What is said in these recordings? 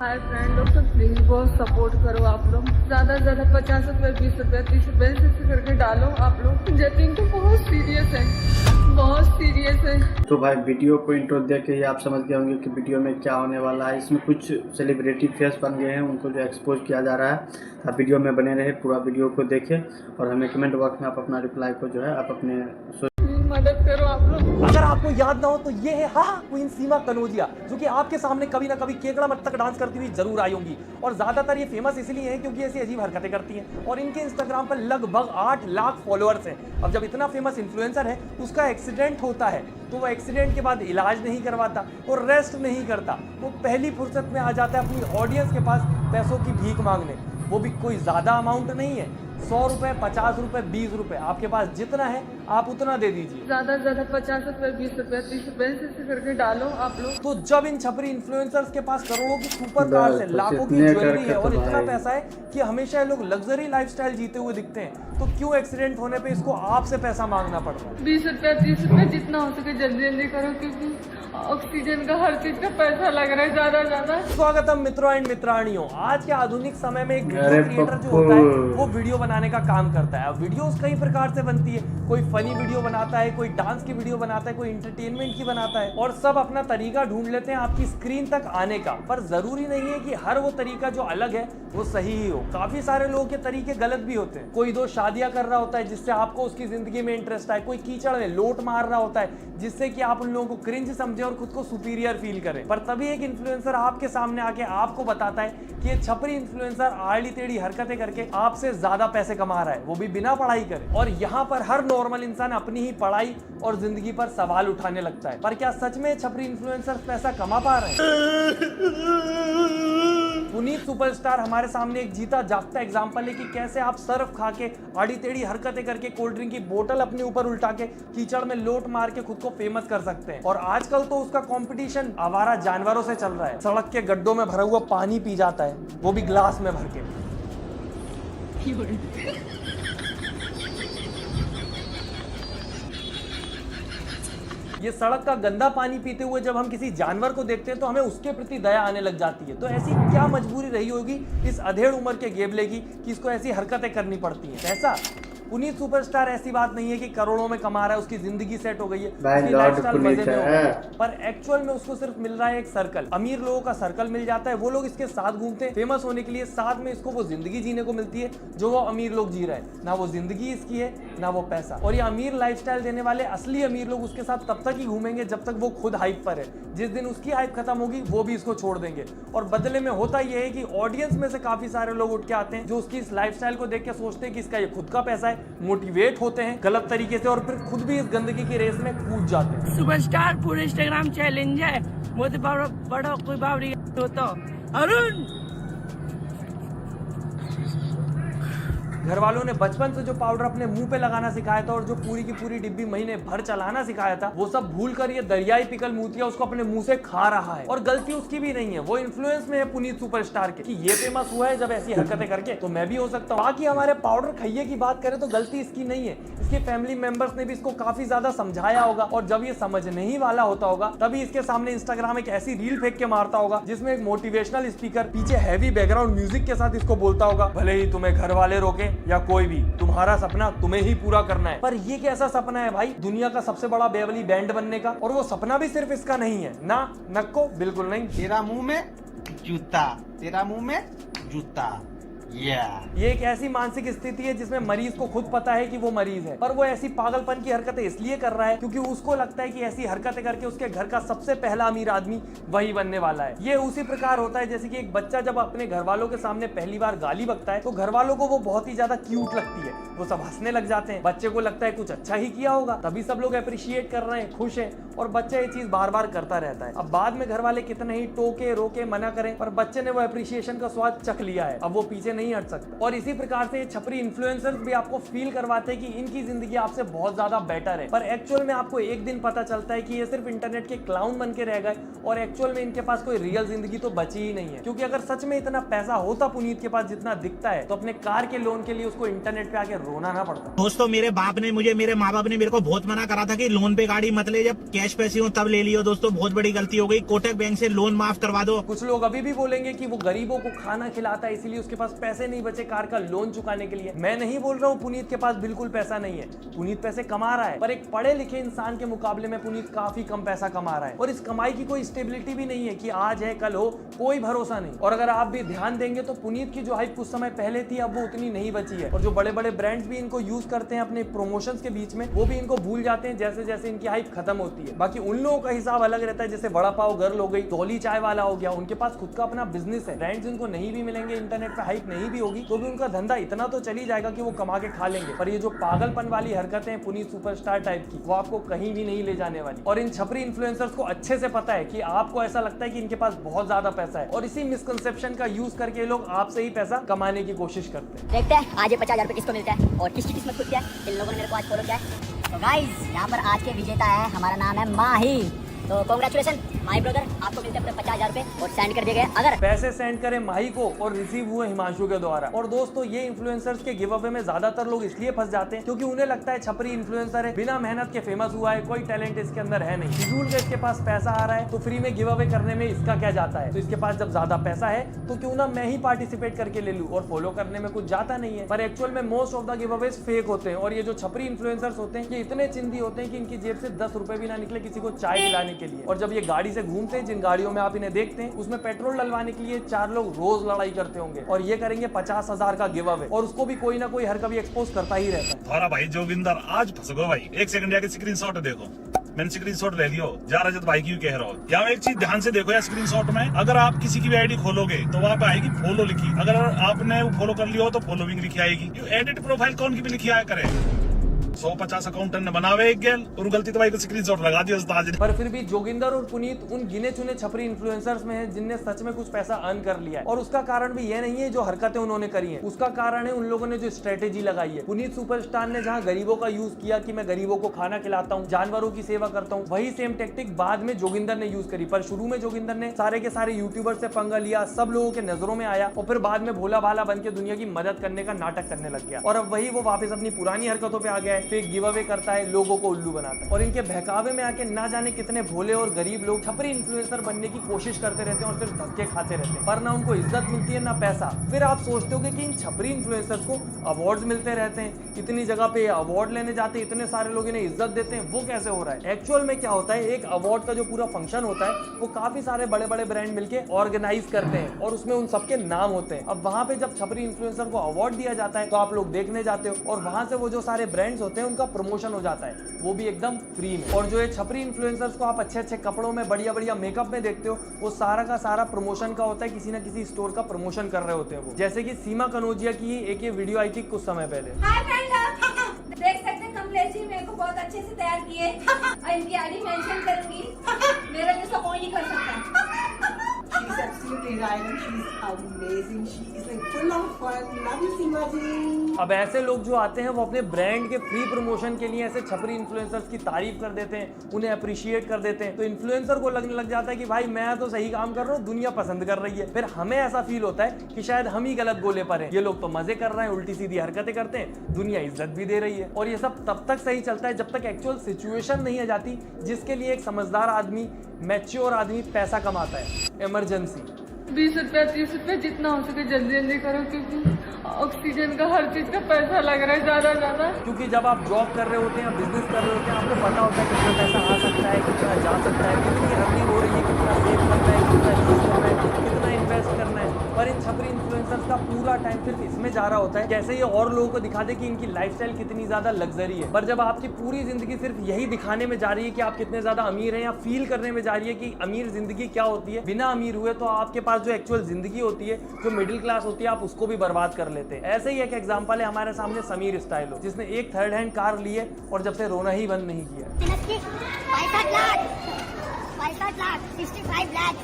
Hi friend लोग, तो please बहुत सपोर्ट करो आप लोग। ज्यादा से ज्यादा 50 रुपए, 20 रुपए, 30 रुपए ऐसे करके डालो आप लोग। जतिन तो बहुत सीरियस है, बहुत सीरियस है। तो भाई वीडियो को इंट्रो देख के ही आप समझ गए होंगे कि वीडियो में क्या होने वाला है। इसमें कुछ सेलिब्रिटी फेस बन गए हैं, उनको जो एक्सपोज किया जा रहा है। आप वीडियो में बने रहे, पूरा वीडियो को देखें और हमें कमेंट बॉक्स में आप अपना रिप्लाई को जो है आप अपने मदद करो आप लोग। अगर आपको याद ना हो तो ये है क्वीन सीमा कनौजिया, जो कि आपके सामने कभी ना कभी केकड़ा मत तक डांस करती हुई जरूर आई होंगी। और ज्यादातर ये फेमस इसलिए है क्योंकि ऐसी अजीब हरकतें करती हैं और इनके इंस्टाग्राम पर लगभग 8 लाख फॉलोअर्स हैं। अब जब इतना फेमस इन्फ्लुएंसर है, उसका एक्सीडेंट होता है तो वो एक्सीडेंट के बाद इलाज नहीं करवाता और रेस्ट नहीं करता, वो पहली फुर्सत में आ जाता है अपनी ऑडियंस के पास पैसों की भीख मांगने। वो भी कोई ज्यादा अमाउंट नहीं है, 100 रुपए, 50 रुपए, 20 रुपए, आपके पास जितना है आप उतना दे दीजिए। ज्यादा से ज्यादा 50 रुपए, 20 रुपए, 30 रुपए ऐसे करके डालो आप लोग। तो जब इन छपरी इन्फ्लुएंसर्स के पास करोड़ों की सुपर कार्स है, लाखों की ज्वेलरी है और इतना पैसा है कि हमेशा ये लोग लग्जरी लाइफस्टाइल जीते हुए दिखते हैं, तो क्यों एक्सीडेंट होने पे इसको आपसे पैसा मांगना पड़ रहा है? 20 रुपए, 30 रुपए, जितना हो सके जल्दी जल्दी करो, क्योंकि ऑक्सीजन का हर चीज का पैसा लग रहा है ज्यादा ज्यादा। स्वागतम मित्रों एंड मित्राणियों। आज के आधुनिक समय में एक वीडियो क्रिएटर जो होता है वो वीडियो बनाने का काम करता है। अब वीडियोस कई प्रकार से बनती है, कोई फनी वीडियो बनाता है, कोई डांस की वीडियो बनाता है, कोई एंटरटेनमेंट की बनाता है और सब अपना तरीका ढूंढ लेते हैं आपकी स्क्रीन तक आने का। पर जरूरी नहीं है कि हर वो तरीका जो अलग है वो सही ही हो। काफी सारे लोगों के तरीके गलत भी होते हैं। कोई 2 शादियां कर रहा होता है जिससे आपको उसकी जिंदगी में इंटरेस्ट आए, कोई कीचड़ में लोट मार रहा होता है जिससे कि आप उन लोगों को क्रिंज समझे और खुद को सुपीरियर फील करें। पर तभी एक इन्फ्लुएंसर आपके सामने आके आपको बताता है कि ये छपरी इन्फ्लुएंसर आड़ी टेढ़ी हरकतें करके आपसे ज्यादा पैसे कमा रहा है, वो भी बिना पढ़ाई करे। और यहाँ पर हर नॉर्मल इंसान अपनी ही पढ़ाई और जिंदगी पर सवाल उठाने लगता है, पर क्या सच में छपरी इन्फ्लुएंसर पैसा कमा पा रहे हैं? पुनीत सुपरस्टार हमारे सामने एक जीता जागता एग्जांपल है कि कैसे आप सर्फ खा के आड़ी टेढ़ी हरकतें करके कोल्ड ड्रिंक की बोतल अपने ऊपर उल्टा के कीचड़ में लोट मार के खुद को फेमस कर सकते हैं। और आजकल तो उसका कंपटीशन आवारा जानवरों से चल रहा है। सड़क के गड्ढों में भरा हुआ पानी पी जाता है, वो भी ग्लास में भर के। ये सड़क का गंदा पानी पीते हुए जब हम किसी जानवर को देखते हैं तो हमें उसके प्रति दया आने लग जाती है। तो ऐसी क्या मजबूरी रही होगी इस अधेड़ उम्र के गेबले की कि इसको ऐसी हरकतें करनी पड़ती हैं? पैसा पुनीत सुपरस्टार ऐसी बात नहीं है कि करोड़ों में कमा रहा है, उसकी जिंदगी सेट हो गई है, उसकी लाइफस्टाइल मजे में हो गई है, पर एक्चुअल में उसको सिर्फ मिल रहा है एक सर्कल। अमीर लोगों का सर्कल मिल जाता है, वो लोग इसके साथ घूमते हैं फेमस होने के लिए, साथ में इसको वो जिंदगी जीने को मिलती है जो वो अमीर लोग जी रहे हैं। ना वो जिंदगी इसकी है, ना वो पैसा। और ये अमीर लाइफस्टाइल देने वाले असली अमीर लोग उसके साथ तब तक ही घूमेंगे जब तक वो खुद हाइप पर है। जिस दिन उसकी हाइप खत्म होगी वो भी इसको छोड़ देंगे। और बदले में होता यह है कि ऑडियंस में से काफी सारे लोग उठ के आते हैं जो उसकी इस लाइफस्टाइल को देख के सोचते हैं कि इसका ये खुद का पैसा है, मोटिवेट होते हैं गलत तरीके से और फिर खुद भी इस गंदगी की रेस में कूद जाते हैं। सुपरस्टार पूरे इंस्टाग्राम चैलेंज है, मोदी बड़ा कोई बावरी होता अरुण। घर वालों ने बचपन से जो पाउडर अपने मुंह पे लगाना सिखाया था और जो पूरी की पूरी डिब्बी महीने भर चलाना सिखाया था, वो सब भूल कर ये दरियाई पिकल मूतिया उसको अपने मुंह से खा रहा है। और गलती उसकी भी नहीं है, वो इन्फ्लुएंस में है पुनीत सुपरस्टार के कि ये फेमस हुआ है जब ऐसी हरकतें करके, तो मैं भी हो सकता हूँ। बाकी हमारे पाउडर खइये की बात करें तो गलती इसकी नहीं है, इसके फैमिली मेंबर्स ने भी इसको काफी ज्यादा समझाया होगा और जब ये समझने ही वाला होता होगा तभी इसके सामने इंस्टाग्राम एक ऐसी रील फेंक के मारता होगा जिसमें एक मोटिवेशनल स्पीकर पीछे हैवी बैकग्राउंड म्यूजिक के साथ इसको बोलता होगा, भले ही तुम्हें घर वाले रोके या कोई भी, तुम्हारा सपना तुम्हें ही पूरा करना है। पर ये कैसा सपना है भाई, दुनिया का सबसे बड़ा बेवली बैंड बनने का? और वो सपना भी सिर्फ इसका नहीं है ना, नक्को बिल्कुल नहीं। तेरा मुंह में जूता, तेरा मुंह में जूता। ये एक ऐसी मानसिक स्थिति है जिसमें मरीज को खुद पता है कि वो मरीज है, पर वो ऐसी पागलपन की हरकतें इसलिए कर रहा है क्योंकि उसको लगता है कि ऐसी हरकतें करके उसके घर का सबसे पहला अमीर आदमी वही बनने वाला है। ये उसी प्रकार होता है जैसे कि एक बच्चा जब अपने घर वालों के सामने पहली बार गाली बकता है तो घर वालों को वो बहुत ही ज्यादा क्यूट लगती है, वो सब हंसने लग जाते हैं। बच्चे को लगता है कुछ अच्छा ही किया होगा, तभी सब लोग अप्रिशिएट कर रहे हैं, खुश है, और बच्चा ये चीज बार बार करता रहता है। अब बाद में घर वाले कितने ही टोके रोके मना करें, पर बच्चे ने वो अप्रिशिएशन का स्वाद चख लिया है, अब वो पीछे नहीं नहीं हट सकता। और इसी प्रकार से ये छपरी इन्फ्लुएंसर्स भी आपको फील करवाते हैं कि इनकी जिंदगी आपसे बहुत ज्यादा बेटर है, पर एक्चुअल में आपको एक दिन पता चलता है कि ये सिर्फ इंटरनेट के क्लाउन बन के रह गए और एक्चुअल में इनके पास कोई रियल जिंदगी तो बची ही नहीं है। क्योंकि अगर सच में इतना पैसा होता पुनीत के पास जितना दिखता है, तो अपने कार के लोन के लिए उसको इंटरनेट पे आके रोना ना पड़ता। दोस्तों मेरे माँ बाप ने मेरे को बहुत मना करा था कि लोन पे गाड़ी मत ले, जब कैश पैसे हो तब ले लियो। दोस्तों बहुत बड़ी गलती हो गई, कोटक बैंक से लोन माफ करवा दो। कुछ लोग अभी भी बोलेंगे कि वो गरीबों को खाना खिलाता है इसीलिए उसके पास पैसे नहीं बचे कार का लोन चुकाने के लिए। मैं नहीं बोल रहा हूँ पुनीत के पास बिल्कुल पैसा नहीं है, पुनीत पैसे कमा रहा है, पर एक पढ़े लिखे इंसान के मुकाबले में पुनीत काफी कम पैसा कमा रहा है और इस कमाई की कोई स्टेबिलिटी भी नहीं है कि आज है कल हो, कोई भरोसा नहीं। और अगर आप भी ध्यान देंगे तो पुनीत की जो हाइप कुछ समय पहले थी अब वो उतनी नहीं बची है और जो बड़े बड़े ब्रांड्स भी इनको यूज करते हैं अपने प्रमोशंस के बीच में, वो भी इनको भूल जाते हैं जैसे जैसे इनकी हाइप खत्म होती है। बाकी उन लोगों का हिसाब अलग रहता है, जैसे वड़ा पाव गर्ल हो गई, डोली चाय वाला हो गया, उनके पास खुद का अपना बिजनेस है, ब्रांड्स इनको नहीं भी मिलेंगे, इंटरनेट पे हाइप नहीं भी होगी तो भी उनका धंधा इतना तो चली जाएगा कि वो कमा के खा लेंगे। पर ये जो पागलपन वाली हरकतें हैं पुनीत सुपरस्टार टाइप की, वो आपको कहीं भी नहीं ले जाने वाली। और इन छपरी इन्फ्लुएंसर्स को अच्छे से पता है कि आपको ऐसा लगता है कि इनके पास बहुत ज्यादा पैसा है और इसी मिसकंसेप्शन का यूज करके ये लोग आपसे ही पैसा कमाने की कोशिश करते हैं। देखते हैं आज ये 50,000 रुपए किसको मिलता है और किसकी किस्मत खुलती है। इन लोगों ने मेरे को आज फॉलो किया है। तो गाइस यहाँ पर आज के विजेता है, हमारा नाम है माही। तो कांग्रेचुलेशन माही ब्रदर, आपको मिलते हैं 50,000 रुपए और सेंड कर दिए गए। अगर पैसे सेंड करें माही को और रिसीव हुए हिमांशु के द्वारा। और दोस्तों ये इन्फ्लुएंसर्स के गिव अवे में ज्यादातर लोग इसलिए फंस जाते हैं क्योंकि उन्हें लगता है छपरी इन्फ्लुएंसर है, बिना मेहनत के फेमस हुआ है, कोई टैलेंट इसके अंदर है नहीं, फिजूल का इसके पास पैसा आ रहा है तो फ्री में गिव अवे करने में इसका क्या जाता है। तो इसके पास जब ज्यादा पैसा है तो क्यों ना मैं ही पार्टिसिपेट करके ले लूं और फॉलो करने में कुछ जाता नहीं है। पर एक्चुअल में most of the give Awez fake होते हैं और ये जो छपरी इन्फ्लुएंसर्स होते हैं ये इतने चिंदी होते हैं कि इनकी जेब से 10 रुपए भी ना निकले किसी को चाय पिलाने के लिए। और जब ये गाड़ी से घूमते हैं, जिन गाड़ियों में आप इन्हें देखते हैं उसमें पेट्रोल डलवाने के लिए 4 लोग रोज लड़ाई करते होंगे और ये करेंगे 50,000 का गिव अवे और उसको भी कोई ना कोई हर कभी एक्सपोज करता ही रहता है। हमारा भाई जोगिंदर आज फंस गो भाई। एक सेकंड जाके स्क्रीनशॉट देखो, मैंने स्क्रीनशॉट ले लियो। जा रजत भाई क्यों कह रहा हो, यहाँ एक चीज ध्यान से देखो यार, स्क्रीनशॉट में अगर आप किसी की भी आईडी खोलोगे तो वहाँ पे आएगी फॉलो लिखी, अगर आपने वो फॉलो कर लिया हो तो फॉलोइंग लिखी आएगी। एडिट प्रोफाइल कौन की भी लिखी आया करे, 150 अकाउंट ने बनावे एक गेल और गलती तो भाई को स्क्रीनशॉट लगा दिया उस्ताद ने। पर फिर भी जोगिंदर और पुनीत उन गिने चुने छपरी इन्फ्लुएंसर्स में हैं जिनने सच में कुछ पैसा अर्न कर लिया है। और उसका कारण भी ये नहीं है जो हरकतें उन्होंने करी हैं, उसका कारण है उन लोगों ने जो स्ट्रेटेजी लगाई है। पुनीत सुपरस्टार ने जहां गरीबों का यूज किया कि मैं गरीबों को खाना खिलाता हूँ, जानवरों की सेवा करता हूँ, वही सेम टेक्टिक बाद में जोगिंदर ने यूज करी। पर शुरू में जोगिंदर ने सारे के सारे यूट्यूबर से पंगा लिया, सब लोगों के नजरों में आया और फिर बाद में भोला भाला बन के दुनिया की मदद करने का नाटक करने लग गया। और अब वही वो वापस अपनी पुरानी हरकतों पे आ गया है, फेक गिव अवे करता है, लोगों को उल्लू बनाता है और इनके बहकावे में आके ना जाने कितने भोले और गरीब लोग छपरी इन्फ्लुएंसर बनने की कोशिश करते रहते हैं और फिर धक्के खाते रहते हैं, पर ना उनको इज्जत मिलती है ना पैसा। फिर आप सोचते होगे कि इन छपरी इन्फ्लुएंसर्स को अवार्ड्स मिलते रहते हैं, इतनी जगह पे अवार्ड लेने जाते हैं, इतने सारे लोग इन्हें इज्जत देते हैं, वो कैसे हो रहा है। एक्चुअल में क्या होता है, एक अवार्ड का जो पूरा फंक्शन होता है वो काफी सारे बड़े बड़े ब्रांड मिलकर ऑर्गेनाइज करते हैं और उसमें उन सबके नाम होते हैं। अब वहां पे जब छपरी इन्फ्लुएंसर को अवार्ड दिया जाता है तो आप लोग देखने जाते हो और वहां से वो जो सारे ब्रांड्स होते हैं उनका प्रमोशन हो जाता है, वो भी एकदम फ्री में। और जो ये छपरी इन्फ्लुएंसर्स को आप अच्छे अच्छे कपड़ों में बढ़िया बढ़िया मेकअप में देखते हो, वो सारा का सारा प्रमोशन का होता है, किसी ना किसी स्टोर का प्रमोशन कर रहे होते हैं वो। जैसे कि सीमा कनौजिया की एक ये वीडियो आई थी कुछ समय पहले। हाय फ्रेंड, देख सकते हैं कमलेश जी मेरे को बहुत अच्छे से तैयार किए और इनकी आईडी मेंशन करूंगी, मेरा जैसा कोई नहीं कर सकता। She's absolutely right and she's amazing. She is like full of fun. Love you, Seema ji. अब ऐसे लोग जो आते हैं वो अपने ब्रांड के फ्री प्रमोशन के लिए ऐसे छपरी इन्फ्लुएंसर्स की तारीफ कर देते हैं, उन्हें अप्रिशिएट कर देते हैं, तो इन्फ्लुएंसर को लगने लग जाता है कि भाई मैं तो सही काम कर रहा हूँ, दुनिया पसंद कर रही है। फिर हमें ऐसा फील होता है कि शायद हम ही गलत गोले पर हैं, ये लोग तो मजे कर रहे हैं, उल्टी सीधी हरकतें करते हैं, दुनिया इज्जत भी दे रही है। और ये सब तब तक सही चलता है जब तक एक्चुअल सिचुएशन नहीं आ जाती जिसके लिए एक समझदार आदमी, मैच्योर आदमी पैसा कमाता है। इमरजेंसी 20 रुपया 30 रुपया जितना हो सके जल्दी जल्दी करो, क्योंकि ऑक्सीजन का हर चीज का पैसा लग रहा है ज्यादा। क्योंकि जब आप जॉब कर रहे होते हैं, बिजनेस कर रहे होते हैं, आपको पता होता है कितना पैसा आ सकता है, कितना जा सकता है, कितनी अर्निंग हो रही है, कितना सेव करना है, कितना यूज करना है, कितना इन्वेस्ट करना है। पर इन छपरी इन्फ्लुएंसर्स का पूरा टाइम सिर्फ इसमें जा रहा होता है कैसे ये और लोगों को दिखा दे कि इनकी लाइफस्टाइल कितनी ज्यादा लग्जरी है। पर जब आपकी पूरी जिंदगी सिर्फ यही दिखाने में जा रही है कि आप कितने ज्यादा अमीर हैं, या फील करने में जा रही है कि अमीर जिंदगी क्या होती है बिना अमीर हुए, तो आपके पास जो एक्चुअल जिंदगी होती है, जो मिडिल क्लास होती है, आप उसको भी बर्बाद कर लेते हैं। ऐसे ही एक एग्जांपल है हमारे सामने समीर स्टाइलो, जिसने एक थर्ड हैंड कार ली है और जब से रोना ही बंद नहीं किया। 65 लाख 65 लाख 65 लाख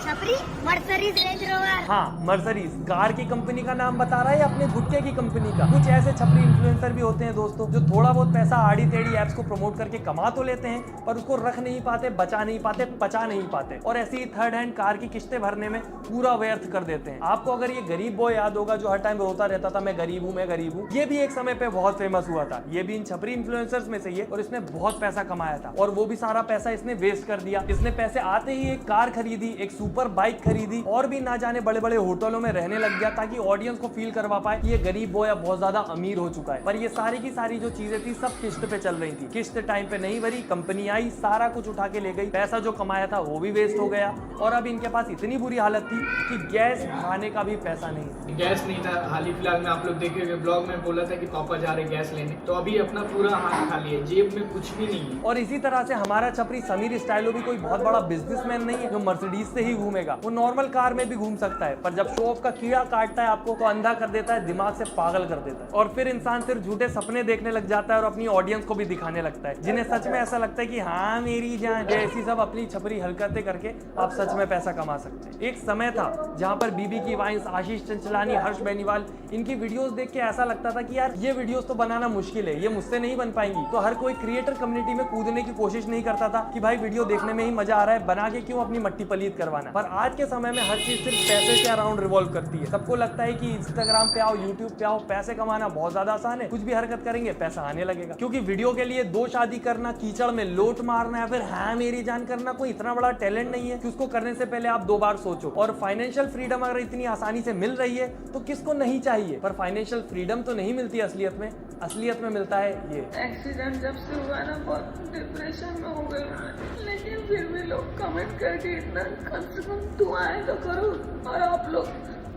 छपरी मर्सरीज रेंज रोवर। हाँ, मर्सरीज कार की कंपनी का नाम बता रहा है या अपने गुटके की कंपनी का। कुछ ऐसे छपरी इन्फ्लुएंसर भी होते हैं दोस्तों, जो थोड़ा बहुत पैसा आड़ी टेढ़ी एप्स को प्रमोट करके कमा तो लेते हैं, पर उसको रख नहीं पाते, बचा नहीं पाते, पचा नहीं पाते, और ऐसी ही थर्ड हैंड कार की किस्तें भरने में पूरा व्यर्थ कर देते हैं। आपको अगर ये गरीब बॉय याद होगा, जो हर टाइम रोता रहता था मैं गरीब हूँ, मैं गरीब हूँ, ये भी एक समय पे बहुत फेमस हुआ था। ये भी इन छपरी इन्फ्लुएंसर्स में से ही है, और इसने बहुत पैसा कमाया था, और वो भी सारा पैसा इसने वेस्ट कर दिया। इसने पैसे आते ही एक कार खरीदी, एक सुपर बाइक खरीदी, और भी ना जाने बड़े बड़े होटलों में रहने लग गया, ताकि ऑडियंस को फील करवा पाए कि ये गरीब बॉय अब बहुत ज्यादा अमीर हो चुका है। पर ये सारी की सारी जो चीजें थी सब किस्त पे चल रही थी। किस्त टाइम पे नहीं भरी, कंपनी आई, सारा कुछ उठा के ले गई, पैसा जो कमाया था वो भी वेस्ट हो गया, और अब इनके पास इतनी बुरी हालत थी कि गैस खाने का भी पैसा नहीं। गैस नहीं था। हाल ही फिलहाल में आप लोग देखे हुए ब्लॉग में बोला था कि पापा जा रहे गैस लेने, तो अभी अपना पूरा हाथ खाली है, जेब में कुछ भी नहीं है। और इसी तरह से हमारा छपरी समीर स्टाइलो भी कोई बहुत बड़ा बिजनेसमैन नहीं है जो मर्सिडीज से ही घूमेगा। वो नॉर्मल कार में भी घूम सकता है, पर जब शो ऑफ का कीड़ा काटता है आपको तो अंधा कर देता है, दिमाग से पागल कर देता है, और फिर इंसान सिर्फ झूठे सपने देखने लग जाता है और अपनी ऑडियंस को भी दिखाने लगता है, जिन्हें सच में ऐसा लगता है कि हाँ मेरी जान। ऐसी सब अपनी छपरी हरकतें करके आप सच में पैसा कमा सकते हैं। एक समय था जहाँ पर बीबी की वाइन्स, आशीष चंचलानी, हर्ष बेनीवाल, इनकी वीडियोस देख के ऐसा लगता था कि यार ये वीडियोस तो बनाना मुश्किल है, ये मुझसे नहीं बन पाएंगी। तो हर कोई क्रिएटर कम्युनिटी में कूदने की कोशिश नहीं करता था कि भाई वीडियो देखने में ही मजा आ रहा है, बना के क्यों अपनी मट्टी पलीत करवाना। पर आज के समय में हर चीज सिर्फ पैसे के अराउंड रिवॉल्व करती है। सबको लगता है कि इंस्टाग्राम पे आओ, यूट्यूब पे आओ, पैसे कमाना बहुत ज्यादा आसान है, कुछ भी हरकत करेंगे पैसा आने लगेगा। क्योंकि वीडियो के लिए 2 शादी करना, कीचड़ में लोट मारना या फिर हाँ मेरी जान करना कोई इतना बड़ा टैलेंट नहीं है कि उसको करने से पहले आप 2 बार सोचो। और फाइनेंशियल फ्रीडम अगर इतनी आसानी से मिल रही है तो किसको नहीं चाहिए। पर फाइनेंशियल फ्रीडम तो नहीं मिलती असलियत में मिलता है ये। एक्सीडेंट जब से हुआ ना बहुत डिप्रेशन में हो गई मैं, लेकिन फिर भी लोग कमेंट करके इतना कम से कम दुआएं तो करो। और आप लोग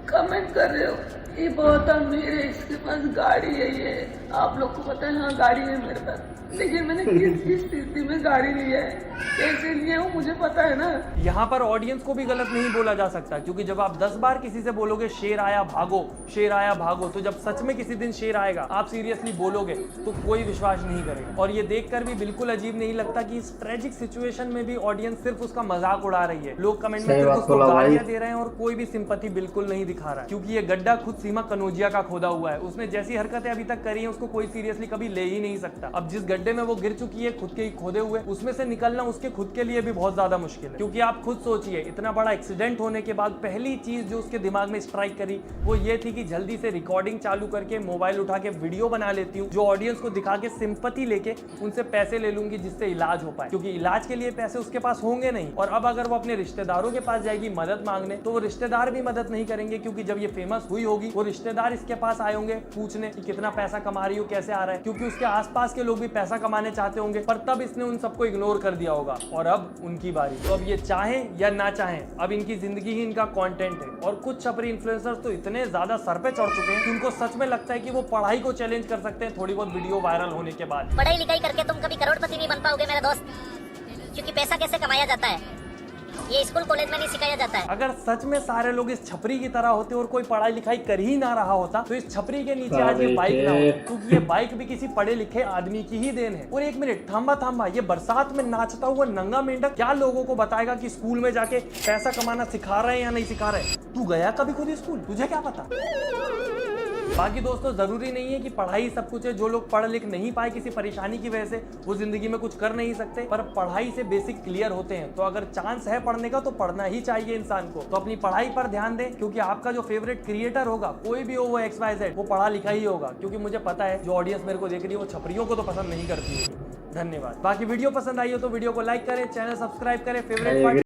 कमेंट कर रहे हो ये बहुत अमीर है, इसके पास गाड़ी है, ये आप लोग को पता है। हाँ गाड़ी है मेरे पास, लेकिन मैंने किस स्थिति में गाड़ी ली है, कैसे लिए हूँ मुझे पता है ना। यहाँ पर ऑडियंस को भी गलत नहीं बोला जा सकता, क्योंकि जब आप 10 बार किसी से बोलोगे शेर आया भागो, शेर आया भागो, तो जब सच में किसी दिन शेर आएगा आप सीरियसली बोलोगे तो कोई विश्वास नहीं करेगा। और ये देखकर भी बिल्कुल अजीब नहीं लगता कि इस ट्रेजिक सिचुएशन में भी ऑडियंस सिर्फ उसका मजाक उड़ा रही है। लोग कमेंट में सिर्फ उसको गालियां दे रहे हैं और कोई भी सिंपैथी बिल्कुल नहीं दिखा रहा है, क्योंकि ये गड्ढा खुद सीमा कनौजिया का खोदा हुआ है। उसने जैसी हरकतें अभी तक करी है उसको कोई सीरियसली कभी ले ही नहीं सकता। अब जिस गड्ढे में वो गिर चुकी है खुद के ही खोदे हुए, उसमें से निकलना उसके खुद के लिए भी बहुत ज्यादा मुश्किल है। क्योंकि आप खुद सोचिए, इतना बड़ा एक्सीडेंट होने के बाद पहली चीज जो उसके दिमाग में स्ट्राइक करी वो ये थी कि जल्दी से रिकॉर्डिंग चालू करके मोबाइल उठा के वीडियो बना लेती हूँ, जो ऑडियंस को दिखा के सिंपैथी लेके उनसे पैसे ले लूंगी जिससे इलाज हो पाए, क्योंकि इलाज के लिए पैसे उसके पास होंगे नहीं। और अब अगर वो अपने रिश्तेदारों के पास जाएगी मदद मांगने तो वो रिश्तेदार भी मदद नहीं करेंगे, क्योंकि जब ये फेमस हुई होगी वो रिश्तेदार इसके पास आए होंगे पूछने कि कितना पैसा कमा रही हो, कैसे आ रहा है, क्योंकि उसके आसपास के लोग भी पैसा कमाने चाहते होंगे। पर तब इसने उन सबको इग्नोर कर दिया होगा और अब उनकी बारी। तो अब ये चाहें या ना चाहें, अब इनकी जिंदगी ही इनका कंटेंट है। और कुछ छपरी इन्फ्लुएंसर्स तो इतने ज्यादा सर पे चढ़ चुके हैं कि उनको सच में लगता है कि वो पढ़ाई को चैलेंज कर सकते हैं थोड़ी बहुत वीडियो वायरल होने के बाद। पढ़ाई लिखाई करके तुम कभी करोड़पति नहीं बन पाओगे मेरे दोस्त, क्योंकि पैसा कैसे कमाया जाता है ये स्कूल कॉलेज में नहीं सिखाया जाता है। अगर सच में सारे लोग इस छपरी की तरह होते और कोई पढ़ाई लिखाई कर ही ना रहा होता तो इस छपरी के नीचे आज ये बाइक ना होती, क्योंकि ये बाइक भी किसी पढ़े लिखे आदमी की ही देन है। और एक मिनट थांबा, ये बरसात में नाचता हुआ नंगा मेंढक क्या लोगों को बताएगा कि स्कूल में जाके पैसा कमाना सिखा रहे हैं या नहीं सिखा रहे? तू गया कभी खुद स्कूल? तुझे क्या पता? बाकी दोस्तों जरूरी नहीं है कि पढ़ाई सब कुछ है। जो लोग पढ़ लिख नहीं पाए किसी परेशानी की वजह से वो जिंदगी में कुछ कर नहीं सकते, पर पढ़ाई से बेसिक क्लियर होते हैं। तो अगर चांस है पढ़ने का तो पढ़ना ही चाहिए इंसान को। तो अपनी पढ़ाई पर ध्यान दें, क्योंकि आपका जो फेवरेट क्रिएटर होगा कोई भी हो वो XYZ वो पढ़ा लिखा ही होगा। क्योंकि मुझे पता है जो ऑडियंस मेरे को देख रही है वो छपरियों को तो पसंद नहीं करती है। धन्यवाद। बाकी वीडियो पसंद आई हो तो वीडियो को लाइक करें, चैनल सब्सक्राइब करें, फेवरेट